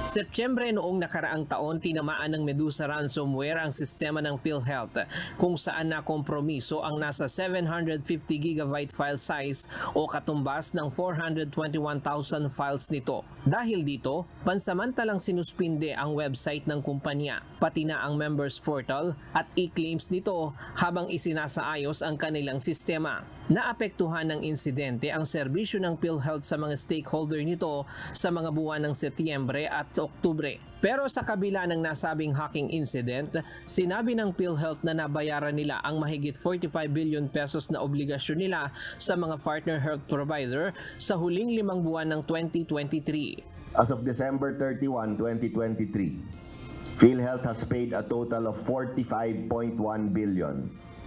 Setyembre noong nakaraang taon, tinamaan ng Medusa ransomware ang sistema ng PhilHealth kung saan nakompromiso ang nasa 750 GB file size o katumbas ng 421,000 files nito. Dahil dito, pansamantalang sinuspinde ang website ng kumpanya, pati na ang members portal at e-claims nito habang isinasaayos ang kanilang sistema. Naapektuhan ng insidente ang serbisyo ng PhilHealth sa mga stakeholder nito sa mga buwan ng Setyembre at Oktubre. Pero sa kabila ng nasabing hacking incident, sinabi ng PhilHealth na nabayaran nila ang mahigit 45 billion pesos na obligasyon nila sa mga partner health provider sa huling 5 buwan ng 2023. As of December 31, 2023, PhilHealth has paid a total of 45.1 billion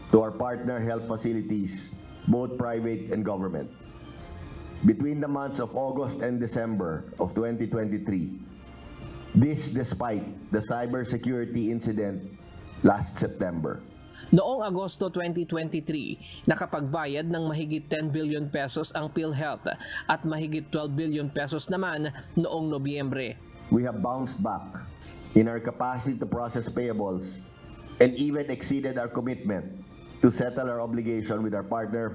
to our partner health facilities, both private and government. Between the months of August and December of 2023, this despite the cybersecurity incident last September. Noong Agosto 2023, nakapagbayad ng mahigit 10 billion pesos ang PhilHealth at mahigit 12 billion pesos naman noong Nobyembre. We have bounced back in our capacity to process payables and even exceeded our commitment to settle our obligation with our partner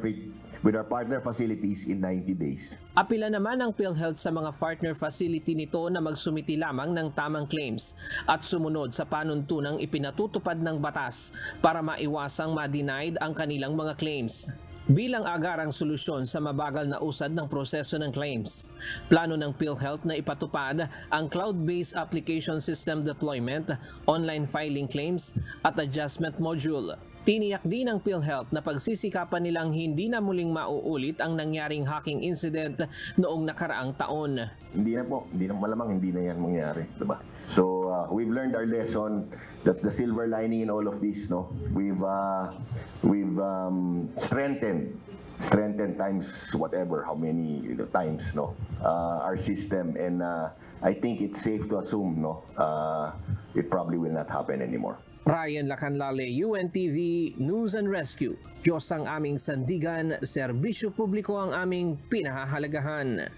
facilities in 90 days. Apila naman ang PhilHealth sa mga partner facility nito na magsumiti lamang ng tamang claims at sumunod sa panuntunang ipinatutupad ng batas para maiwasang ma-denied ang kanilang mga claims. Bilang agarang solusyon sa mabagal na usad ng proseso ng claims, plano ng PhilHealth na ipatupad ang cloud-based application system deployment, online filing claims at adjustment module. Tiniyak din ng PhilHealth na pagsisikapan nilang hindi na muling mauulit ang nangyaring hacking incident noong nakaraang taon. Hindi na malamang hindi na yan mangyari, diba? So we've learned our lesson. That's the silver lining in all of this, no? We've strengthened times whatever, how many times, no? Our system, and I think it's safe to assume, no? It probably will not happen anymore. Ryan Lacanlale, UNTV News and Rescue. Diyos ang aming sandigan, serbisyo publiko ang aming pinahahalagahan.